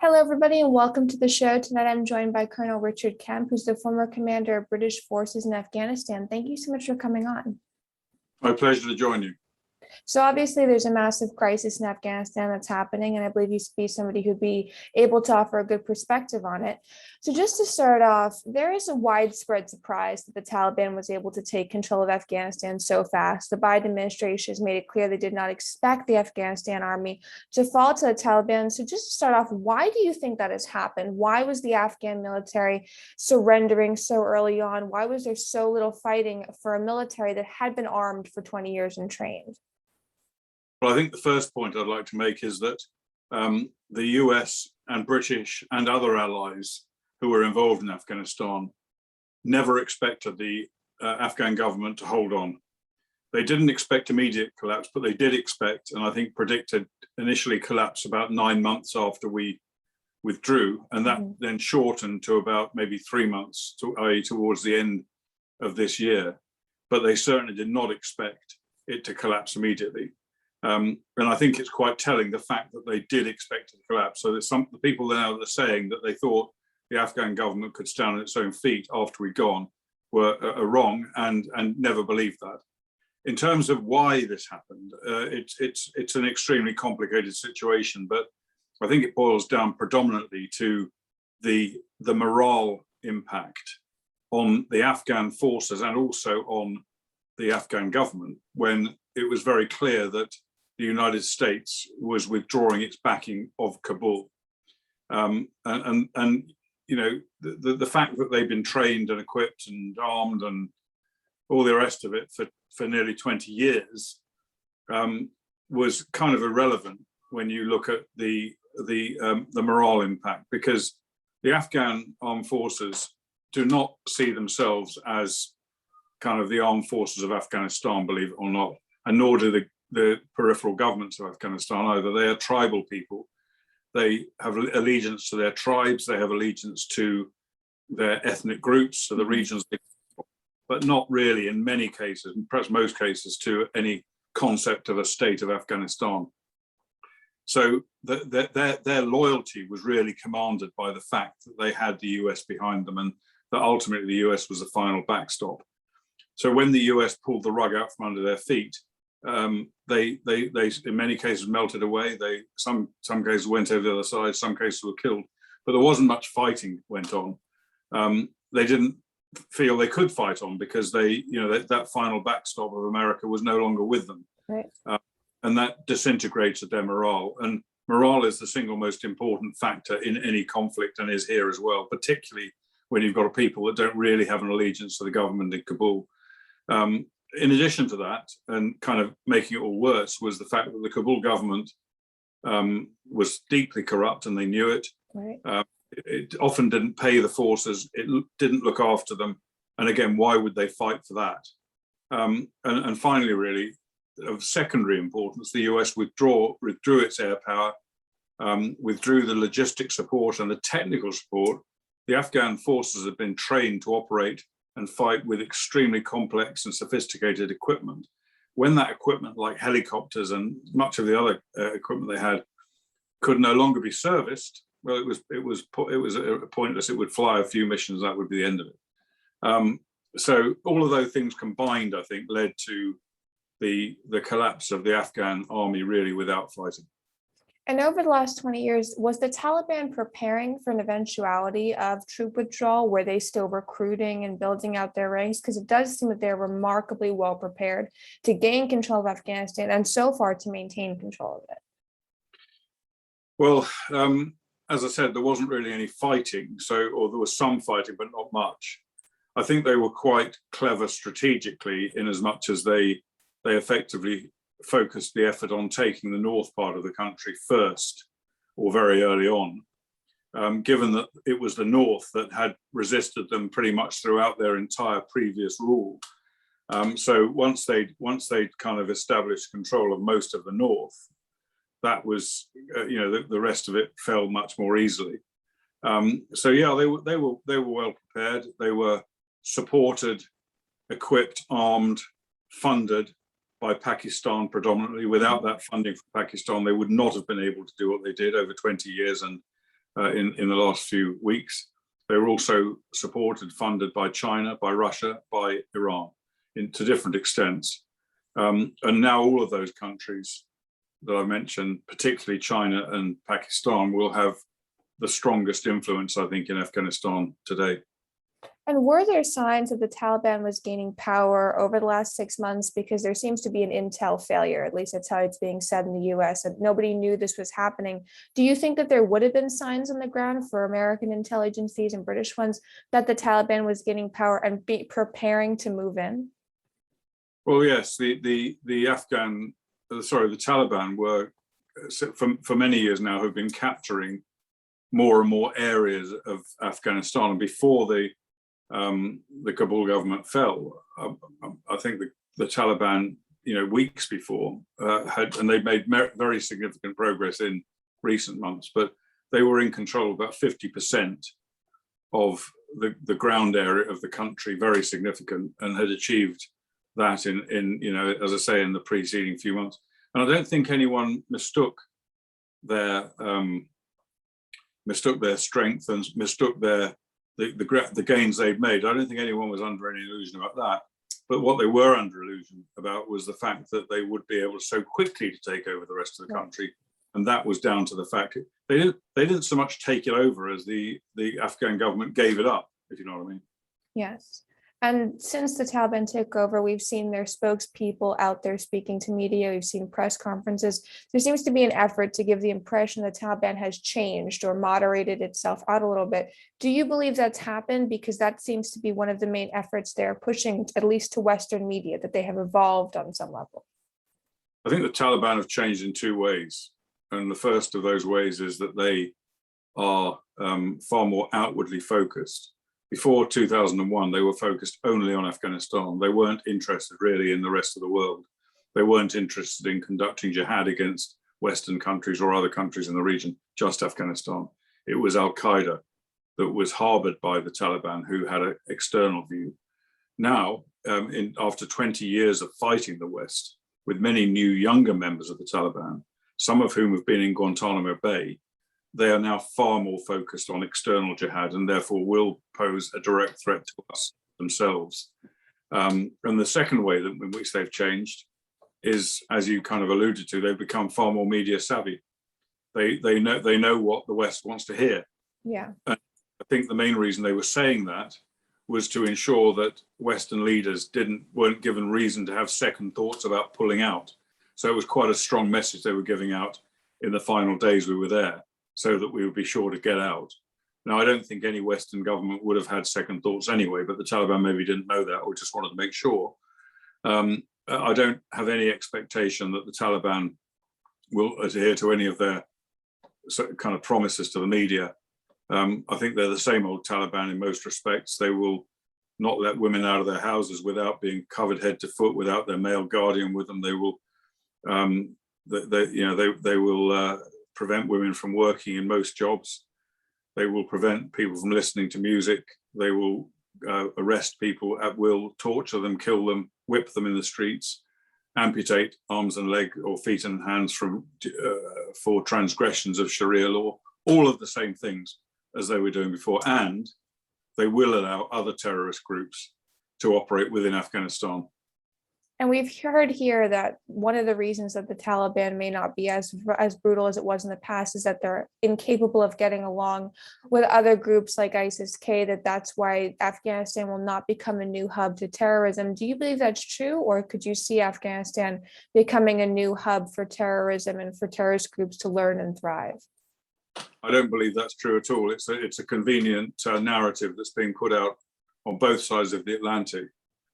Hello, everybody, and welcome to the show. Tonight, I'm joined by Colonel Richard Kemp, who's the former commander of British forces in Afghanistan. Thank you so much for coming on. My pleasure to join you. So obviously there's a massive crisis in Afghanistan that's happening, and I believe you to be somebody who'd be able to offer a good perspective on it. So just to start off, there is a widespread surprise that the Taliban was able to take control of Afghanistan so fast. The Biden administration has made it clear they did not expect the Afghanistan army to fall to the Taliban. So just to start off, why do you think that has happened? Why was the Afghan military surrendering so early on? Why was there so little fighting for a military that had been armed for 20 years and trained? Well, I think the first point I'd like to make is that the US and British and other allies who were involved in Afghanistan never expected the Afghan government to hold on. They didn't expect immediate collapse, but they did expect, and I think predicted, initially collapse about 9 months after we withdrew, and that then shortened to about maybe 3 months, i.e. towards the end of this year. But they certainly did not expect it to collapse immediately. And I think it's quite telling, the fact that they did expect it to collapse. So there's the people now that are saying that they thought the Afghan government could stand on its own feet after we'd gone were wrong and never believed that. In terms of why this happened, it's an extremely complicated situation, but I think it boils down predominantly to the morale impact on the Afghan forces and also on the Afghan government, when it was very clear that the United States was withdrawing its backing of Kabul. And you know, the fact that they've been trained and equipped and armed and all the rest of it for nearly 20 years was kind of irrelevant when you look at the morale impact, because the Afghan armed forces do not see themselves as kind of the armed forces of Afghanistan, believe it or not, and nor do the peripheral governments of Afghanistan either. They are tribal people. They have allegiance to their tribes, they have allegiance to their ethnic groups, so the regions, but not really in many cases, and perhaps most cases, to any concept of a state of Afghanistan. So their loyalty was really commanded by the fact that they had the US behind them, and that ultimately the US was the final backstop. So when the US pulled the rug out from under their feet, they in many cases melted away. Some cases went over the other side, some cases were killed, but there wasn't much fighting went on. They didn't feel they could fight on because that final backstop of America was no longer with them. Right. And that disintegrated their morale. And morale is the single most important factor in any conflict, and is here as well, particularly when you've got a people that don't really have an allegiance to the government in Kabul. In addition to that, and kind of making it all worse, was the fact that the Kabul government was deeply corrupt, and they knew it. Right. It often didn't pay the forces, it didn't look after them, and again, why would they fight for that? And finally, really, of secondary importance, the US withdrew its air power, withdrew the logistic support and the technical support. The Afghan forces had been trained to operate and fight with extremely complex and sophisticated equipment. When that equipment, like helicopters and much of the other equipment they had, could no longer be serviced, well, it was pointless. It would fly a few missions, that would be the end of it. So all of those things combined, I think, led to the collapse of the Afghan army, really, without fighting. And over the last 20 years, was the Taliban preparing for an eventuality of troop withdrawal? Were they still recruiting and building out their ranks? Because it does seem that they're remarkably well prepared to gain control of Afghanistan, and so far to maintain control of it. Well, as I said, there wasn't really any fighting, or there was some fighting, but not much. I think they were quite clever strategically, in as much as they effectively focused the effort on taking the north part of the country first, or very early on, given that it was the north that had resisted them pretty much throughout their entire previous rule. So once they'd kind of established control of most of the north, that was, the rest of it fell much more easily. So yeah, they were well prepared. They were supported, equipped, armed, funded by Pakistan predominantly. Without that funding from Pakistan, they would not have been able to do what they did over 20 years and in the last few weeks. They were also supported, funded by China, by Russia, by Iran, to different extents. And now all of those countries that I mentioned, particularly China and Pakistan, will have the strongest influence, I think, in Afghanistan today. And were there signs that the Taliban was gaining power over the last 6 months? Because there seems to be an intel failure, at least that's how it's being said in the US, and nobody knew this was happening. Do you think that there would have been signs on the ground for American intelligence and British ones that the Taliban was gaining power and preparing to move in? Well, yes, the Taliban were, for many years now, have been capturing more and more areas of Afghanistan. And before the Kabul government fell, I think the Taliban, weeks before, and they've made very significant progress in recent months, but they were in control of about 50% of the ground area of the country, very significant, and had achieved that in as I say, in the preceding few months. And I don't think anyone mistook their strength and mistook the gains they'd made. I don't think anyone was under any illusion about that. But what they were under illusion about was the fact that they would be able so quickly to take over the rest of the country. And that was down to the fact they didn't so much take it over as the Afghan government gave it up, if you know what I mean. Yes. And since the Taliban took over, we've seen their spokespeople out there speaking to media. We've seen press conferences. There seems to be an effort to give the impression the Taliban has changed or moderated itself out a little bit. Do you believe that's happened? Because that seems to be one of the main efforts they're pushing, at least to Western media, that they have evolved on some level. I think the Taliban have changed in two ways. And the first of those ways is that they are far more outwardly focused. Before 2001, they were focused only on Afghanistan. They weren't interested really in the rest of the world. They weren't interested in conducting jihad against Western countries or other countries in the region, just Afghanistan. It was Al-Qaeda that was harbored by the Taliban, who had an external view. Now, after 20 years of fighting the West, with many new younger members of the Taliban, some of whom have been in Guantanamo Bay, they are now far more focused on external jihad and therefore will pose a direct threat to us themselves. And the second way in which they've changed is, as you kind of alluded to, they've become far more media savvy. They know what the West wants to hear. Yeah. And I think the main reason they were saying that was to ensure that Western leaders weren't given reason to have second thoughts about pulling out. So it was quite a strong message they were giving out in the final days we were there, so that we would be sure to get out. Now, I don't think any Western government would have had second thoughts anyway, but the Taliban maybe didn't know that or just wanted to make sure. I don't have any expectation that the Taliban will adhere to any of their kind of promises to the media. I think they're the same old Taliban in most respects. They will not let women out of their houses without being covered head to foot, without their male guardian with them. They will, they will prevent women from working in most jobs. They will prevent people from listening to music. They will arrest people at will, torture them, kill them, whip them in the streets, amputate arms and legs or feet and hands for transgressions of Sharia law, all of the same things as they were doing before. And they will allow other terrorist groups to operate within Afghanistan. And we've heard here that one of the reasons that the Taliban may not be as brutal as it was in the past is that they're incapable of getting along with other groups like ISIS-K, that's why Afghanistan will not become a new hub to terrorism. Do you believe that's true? Or could you see Afghanistan becoming a new hub for terrorism and for terrorist groups to learn and thrive? I don't believe that's true at all. It's a convenient narrative that's being put out on both sides of the Atlantic,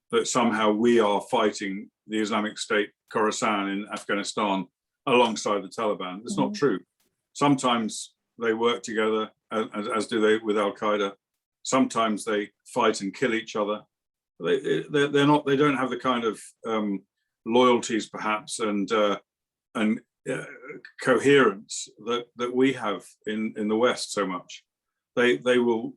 that somehow we are fighting the Islamic State Khorasan in Afghanistan alongside the Taliban. It's not true. Sometimes they work together, as do they with Al-Qaeda. Sometimes they fight and kill each other. They don't have the kind of loyalties perhaps and coherence that we have in the West so much. They will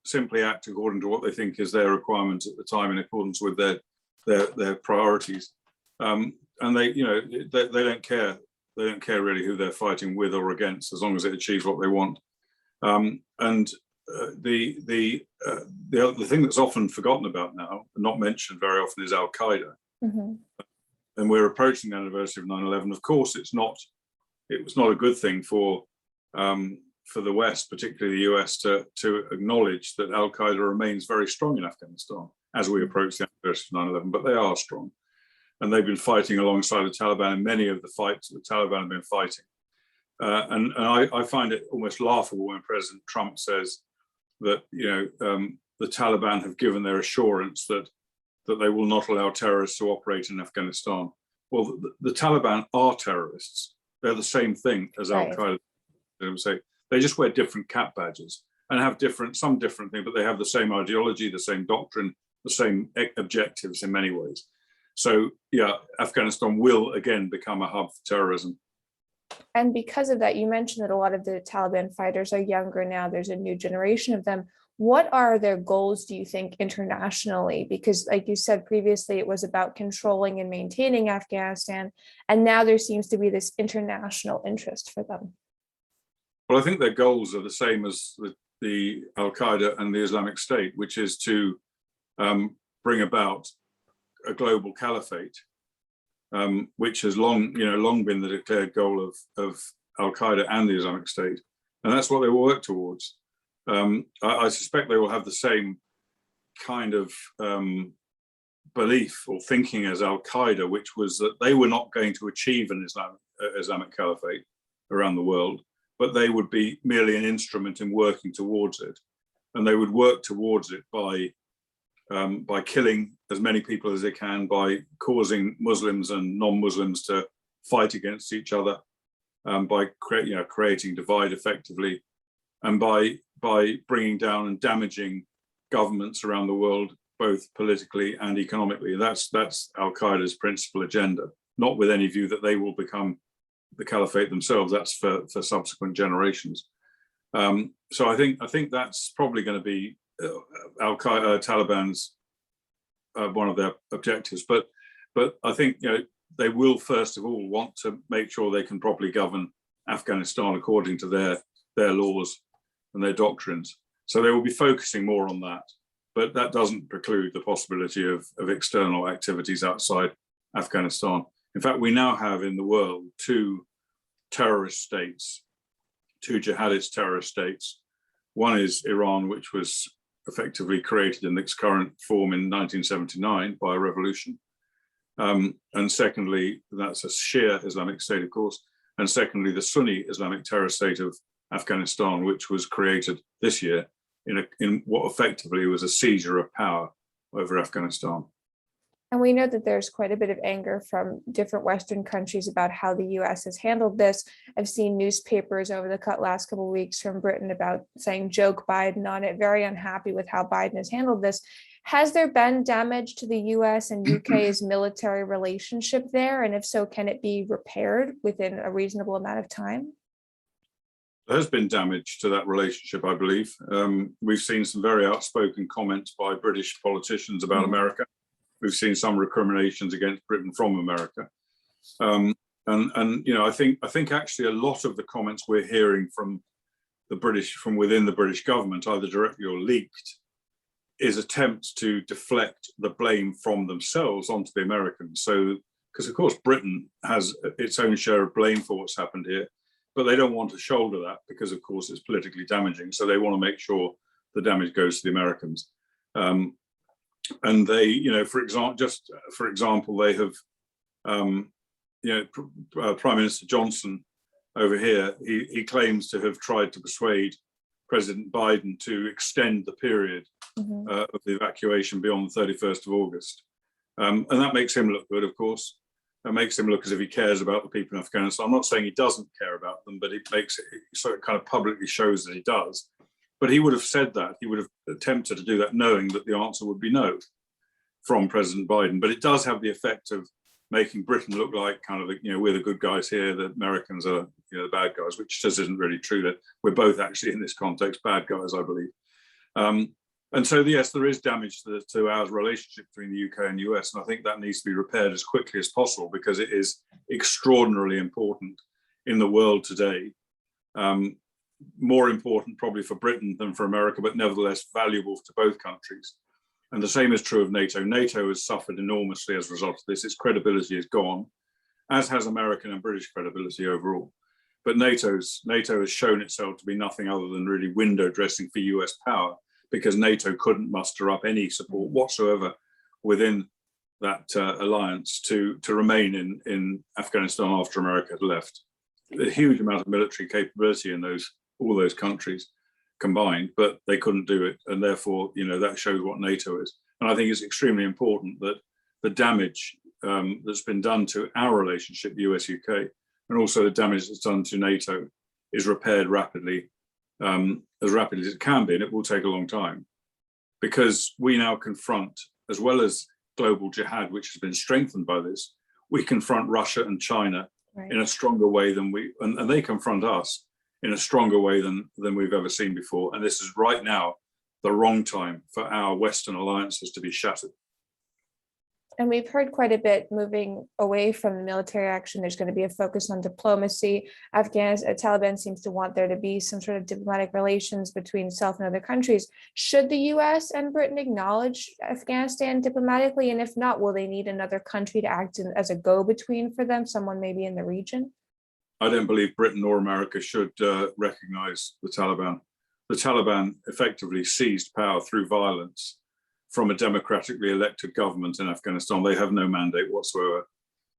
simply act according to what they think is their requirements at the time, in accordance with their priorities, and they don't care. They don't care really who they're fighting with or against, as long as it achieves what they want. And the thing that's often forgotten about now, not mentioned very often, is Al Qaeda. Mm-hmm. And we're approaching the anniversary of 9/11. Of course, it was not a good thing for the West, particularly the US, to acknowledge that Al Qaeda remains very strong in Afghanistan as we approach the anniversary of 9/11. But they are strong, and they've been fighting alongside the Taliban in many of the fights that the Taliban have been fighting. And I find it almost laughable when President Trump says that the Taliban have given their assurance that they will not allow terrorists to operate in Afghanistan. Well, the Taliban are terrorists. They're the same thing as Al Qaeda. They just wear different cap badges and have some different thing, but they have the same ideology, the same doctrine, the same objectives in many ways. So yeah, Afghanistan will again become a hub for terrorism. And because of that, you mentioned that a lot of the Taliban fighters are younger now. There's a new generation of them. What are their goals, do you think, internationally? Because like you said previously, it was about controlling and maintaining Afghanistan. And now there seems to be this international interest for them. Well, I think their goals are the same as the Al Qaeda and the Islamic State, which is to bring about a global caliphate, which has long been the declared goal of Al Qaeda and the Islamic State, and that's what they will work towards. I suspect they will have the same kind of belief or thinking as Al Qaeda, which was that they were not going to achieve an Islamic caliphate around the world, but they would be merely an instrument in working towards it, and they would work towards it by killing as many people as they can, by causing Muslims and non-Muslims to fight against each other, by creating divide effectively, and by bringing down and damaging governments around the world, both politically and economically. That's Al Qaeda's principal agenda, not with any view that they will become the caliphate themselves. That's for subsequent generations. So I think that's probably going to be Taliban's one of their objectives. But I think they will first of all want to make sure they can properly govern Afghanistan according to their laws and their doctrines. So they will be focusing more on that. But that doesn't preclude the possibility of external activities outside Afghanistan. In fact, we now have in the world two terrorist states, two jihadist terrorist states. One is Iran, which was effectively created in its current form in 1979 by a revolution. And secondly, that's a Shia Islamic State, of course. And secondly, the Sunni Islamic terror state of Afghanistan, which was created this year in what effectively was a seizure of power over Afghanistan. And we know that there's quite a bit of anger from different Western countries about how the US has handled this. I've seen newspapers over the last couple of weeks from Britain about saying joke Biden on it, very unhappy with how Biden has handled this. Has there been damage to the US and UK's military relationship there? And if so, can it be repaired within a reasonable amount of time? There has been damage to that relationship, I believe. We've seen some very outspoken comments by British politicians about America. We've seen some recriminations against Britain from America. And I think actually a lot of the comments we're hearing from within the British government, either directly or leaked, is attempts to deflect the blame from themselves onto the Americans. So, because of course Britain has its own share of blame for what's happened here, but they don't want to shoulder that because of course it's politically damaging. So they want to make sure the damage goes to the Americans. And they, for example, they have, Prime Minister Johnson over here, he claims to have tried to persuade President Biden to extend the period of the evacuation beyond the 31st of August. And that makes him look good, of course. That makes him look as if he cares about the people in Afghanistan. I'm not saying he doesn't care about them, but it makes it so it kind of publicly shows that he does. But he would have said that, he would have attempted to do that knowing that the answer would be no from President Biden. But it does have the effect of making Britain look like kind of, we're the good guys here, the Americans are, the bad guys, which just isn't really true. That we're both actually in this context bad guys, I believe. And so, yes, there is damage to our relationship between the UK and US. And I think that needs to be repaired as quickly as possible because it is extraordinarily important in the world today. more important probably for Britain than for America, but nevertheless valuable to both countries. And the same is true of NATO. NATO has suffered enormously as a result of this. Its credibility is gone, as has American and British credibility overall. But NATO has shown itself to be nothing other than really window dressing for US power, because NATO couldn't muster up any support whatsoever within that alliance to remain in Afghanistan after America had left. A huge amount of military capability in all those countries combined, but they couldn't do it, and therefore, that shows what NATO is. And I think it's extremely important that the damage that's been done to our relationship, US-UK, and also the damage that's done to NATO is repaired rapidly, as rapidly as it can be, and it will take a long time, because we now confront, as well as global jihad, which has been strengthened by this, we confront Russia and China in a stronger way than and they confront us in a stronger way than we've ever seen before. And this is right now the wrong time for our Western alliances to be shattered. And we've heard quite a bit moving away from military action. There's going to be a focus on diplomacy. Taliban seems to want there to be some sort of diplomatic relations between itself and other countries. Should the US and Britain acknowledge Afghanistan diplomatically? And if not, will they need another country to act as a go-between for them, someone maybe in the region? I don't believe Britain or America should recognize the Taliban. The Taliban effectively seized power through violence from a democratically elected government in Afghanistan. They have no mandate whatsoever.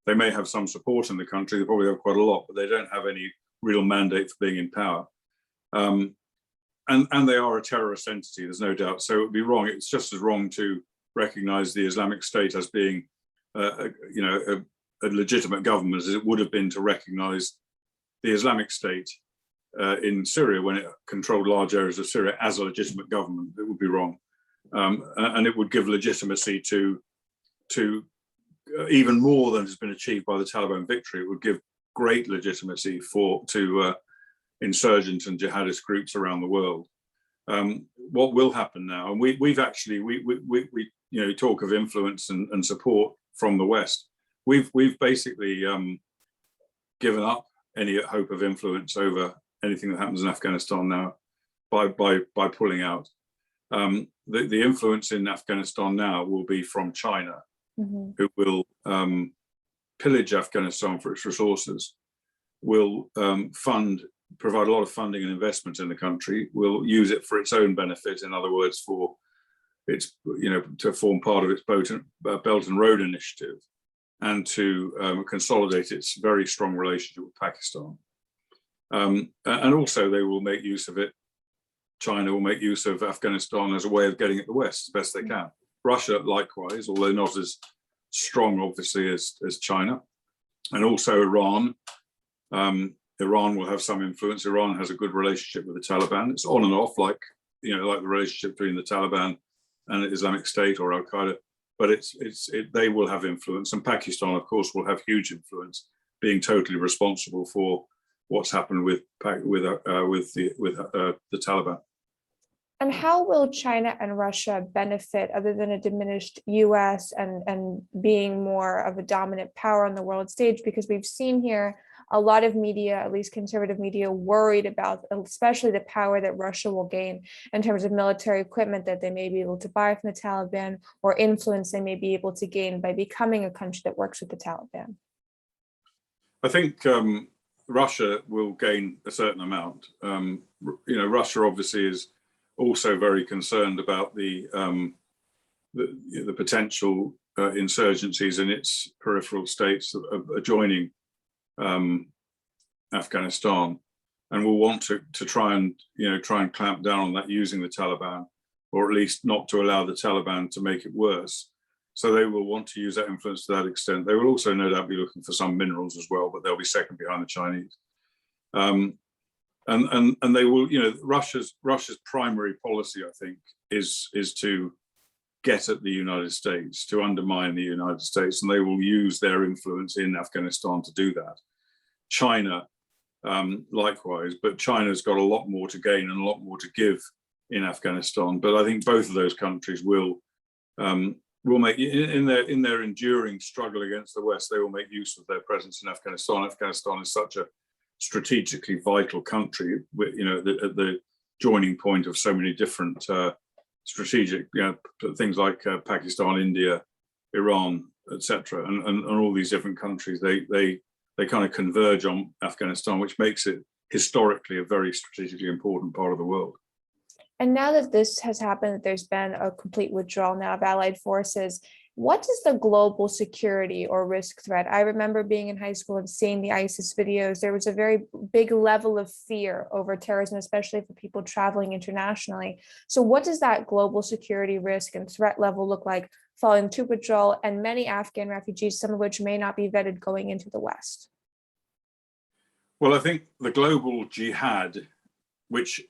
They may have some support in the country, they probably have quite a lot, but they don't have any real mandate for being in power. And they are a terrorist entity, there's no doubt. So it would be wrong, it's just as wrong to recognize the Islamic State as being a legitimate government as it would have been to recognize the Islamic State in Syria when it controlled large areas of Syria as a legitimate government. It would be wrong. And it would give legitimacy to even more than has been achieved by the Taliban victory. It would give great legitimacy to insurgent and jihadist groups around the world. What will happen now? And we talk of influence and support from the West. We've basically given up any hope of influence over anything that happens in Afghanistan now by pulling out. The influence in Afghanistan now will be from China, who will pillage Afghanistan for its resources, will provide a lot of funding and investment in the country, will use it for its own benefit, in other words, for its, to form part of its Belt and Road Initiative, and to consolidate its very strong relationship with Pakistan. And also they will make use of it. China will make use of Afghanistan as a way of getting at the West as best they can. Russia, likewise, although not as strong, obviously, as China. And also Iran. Iran will have some influence. Iran has a good relationship with the Taliban. It's on and off, like the relationship between the Taliban and the Islamic State or Al-Qaeda. But they will have influence. And Pakistan, of course, will have huge influence, being totally responsible for what's happened with the Taliban. And how will China and Russia benefit, other than a diminished US and being more of a dominant power on the world stage? Because we've seen here a lot of media, at least conservative media, worried about especially the power that Russia will gain in terms of military equipment that they may be able to buy from the Taliban, or influence they may be able to gain by becoming a country that works with the Taliban. I think Russia will gain a certain amount. Russia obviously is also very concerned about the potential insurgencies in its peripheral states adjoining Afghanistan, and will want to try and clamp down on that using the Taliban, or at least not to allow the Taliban to make it worse. So they will want to use that influence to that extent. They will also no doubt be looking for some minerals as well, but they'll be second behind the Chinese. And they will, Russia's primary policy, I think, is to get at the United States, to undermine the United States, and they will use their influence in Afghanistan to do that. China, likewise, but China's got a lot more to gain and a lot more to give in Afghanistan. But I think both of those countries will make, in their enduring struggle against the West, they will make use of their presence in Afghanistan. Afghanistan is such a strategically vital country, you know, at the joining point of so many different strategic, you know, things like Pakistan, India, Iran, etc., and all these different countries, they kind of converge on Afghanistan, which makes it historically a very strategically important part of the world. And now that this has happened, that there's been a complete withdrawal now of allied forces, what is the global security or risk threat? I remember being in high school and seeing the ISIS videos. There was a very big level of fear over terrorism, especially for people traveling internationally. So what does that global security risk and threat level look like following troop withdrawal and many Afghan refugees, some of which may not be vetted going into the West? Well, I think the global jihad, which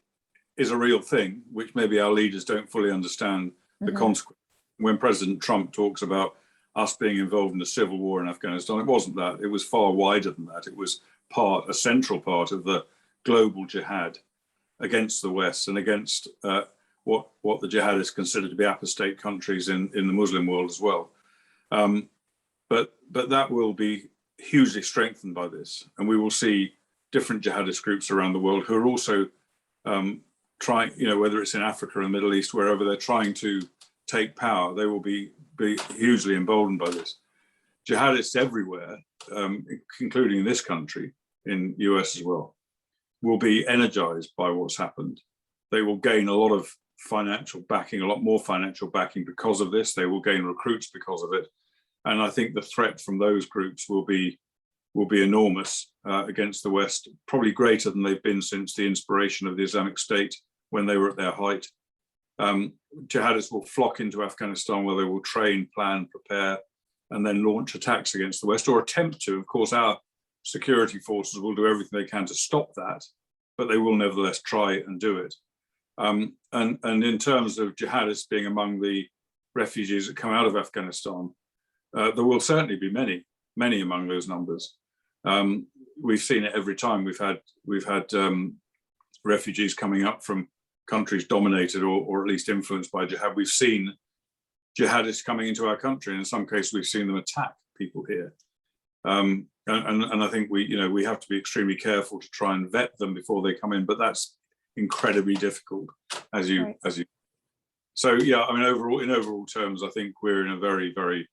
is a real thing, which maybe our leaders don't fully understand the consequence. When President Trump talks about us being involved in a civil war in Afghanistan, it wasn't that. It was far wider than that. It was a central part of the global jihad against the West and against what the jihadists consider to be apostate countries in the Muslim world as well. But that will be hugely strengthened by this, and we will see different jihadist groups around the world who are also trying, you know, whether it's in Africa or the Middle East, wherever they're trying to take power, they will be hugely emboldened by this. Jihadists everywhere, including in this country, in the US as well, will be energized by what's happened. They will gain a lot of financial backing, a lot more financial backing because of this. They will gain recruits because of it. And I think the threat from those groups will be enormous against the West, probably greater than they've been since the inspiration of the Islamic State when they were at their height. Jihadists will flock into Afghanistan where they will train, plan, prepare, and then launch attacks against the West, or attempt to. Of course, our security forces will do everything they can to stop that, but they will nevertheless try and do it. And in terms of jihadists being among the refugees that come out of Afghanistan, there will certainly be many among those numbers. We've seen it every time we've had refugees coming up from countries dominated or at least influenced by jihad. We've seen jihadists coming into our country, and in some cases we've seen them attack people here. And I think we have to be extremely careful to try and vet them before they come in, but that's incredibly difficult, as you. So yeah, I mean, in overall terms, I think we're in a very, very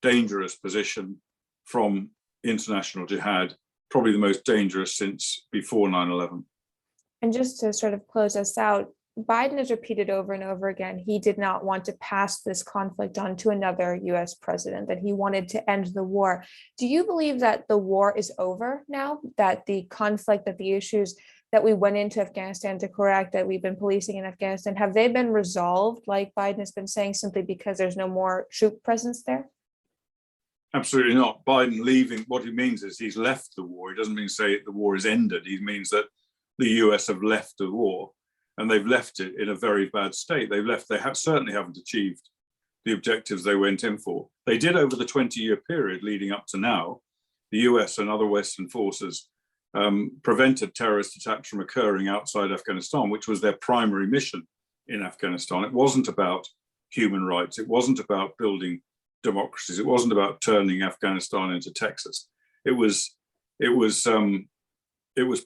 dangerous position from international jihad, probably the most dangerous since before 9/11. And just to sort of close us out, Biden has repeated over and over again, he did not want to pass this conflict on to another US president, that he wanted to end the war. Do you believe that the war is over now, that the conflict, that the issues that we went into Afghanistan to correct, that we've been policing in Afghanistan, have they been resolved, like Biden has been saying, simply because there's no more troop presence there? Absolutely not. Biden leaving, what he means is he's left the war. He doesn't mean say the war is ended. He means that the US have left the war, and they've left it in a very bad state. They certainly haven't achieved the objectives they went in for. They did over the 20-year period leading up to now. The US and other Western forces prevented terrorist attacks from occurring outside Afghanistan, which was their primary mission in Afghanistan. It wasn't about human rights. It wasn't about building democracies. It wasn't about turning Afghanistan into Texas. It was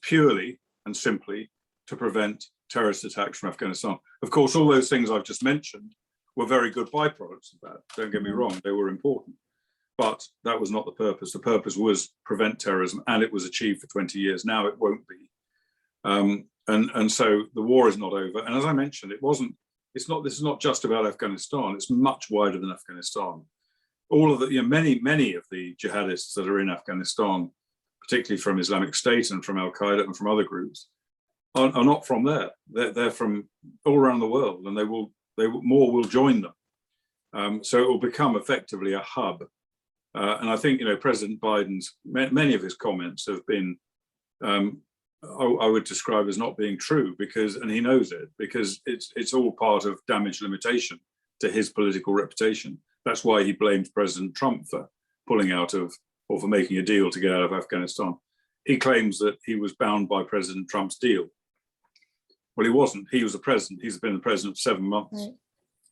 purely and simply to prevent terrorist attacks from Afghanistan. Of course, all those things I've just mentioned were very good byproducts of that. Don't get me wrong, they were important. But that was not the purpose. The purpose was prevent terrorism, and it was achieved for 20 years. Now it won't be. And so the war is not over. And as I mentioned, this is not just about Afghanistan. It's much wider than Afghanistan. All of the, many of the jihadists that are in Afghanistan, particularly from Islamic State and from Al Qaeda and from other groups, are not from there. They're from all around the world, and more will join them. So it will become effectively a hub. And I think President Biden's many of his comments have been, I would describe as not being true, and he knows it, because it's all part of damage limitation to his political reputation. That's why he blames President Trump for pulling out of, or for making a deal to get out of Afghanistan. He claims that he was bound by President Trump's deal. Well, he wasn't. He was the president. He's been the president for 7 months.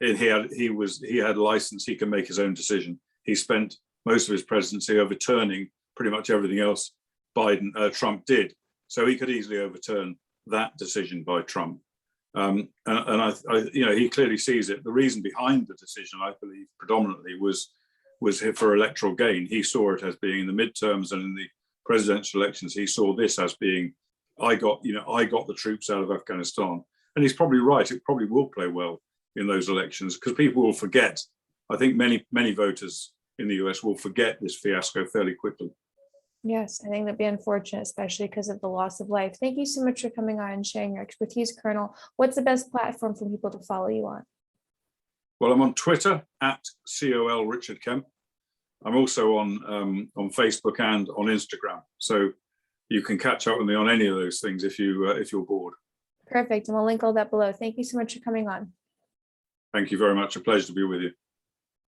Right. He had a license. He can make his own decision. He spent most of his presidency overturning pretty much everything else Trump did. So he could easily overturn that decision by Trump. And he clearly sees it. The reason behind the decision, I believe, predominantly was for electoral gain. He saw it as being in the midterms and in the presidential elections. He saw this as being, I got the troops out of Afghanistan. And he's probably right. It probably will play well in those elections because people will forget. I think many voters in the US will forget this fiasco fairly quickly. Yes, I think that'd be unfortunate, especially because of the loss of life. Thank you so much for coming on and sharing your expertise, Colonel. What's the best platform for people to follow you on? Well, I'm on Twitter at COL Richard Kemp. I'm also on Facebook and on Instagram. So you can catch up with me on any of those things if you're bored. Perfect. And we'll link all that below. Thank you so much for coming on. Thank you very much. A pleasure to be with you.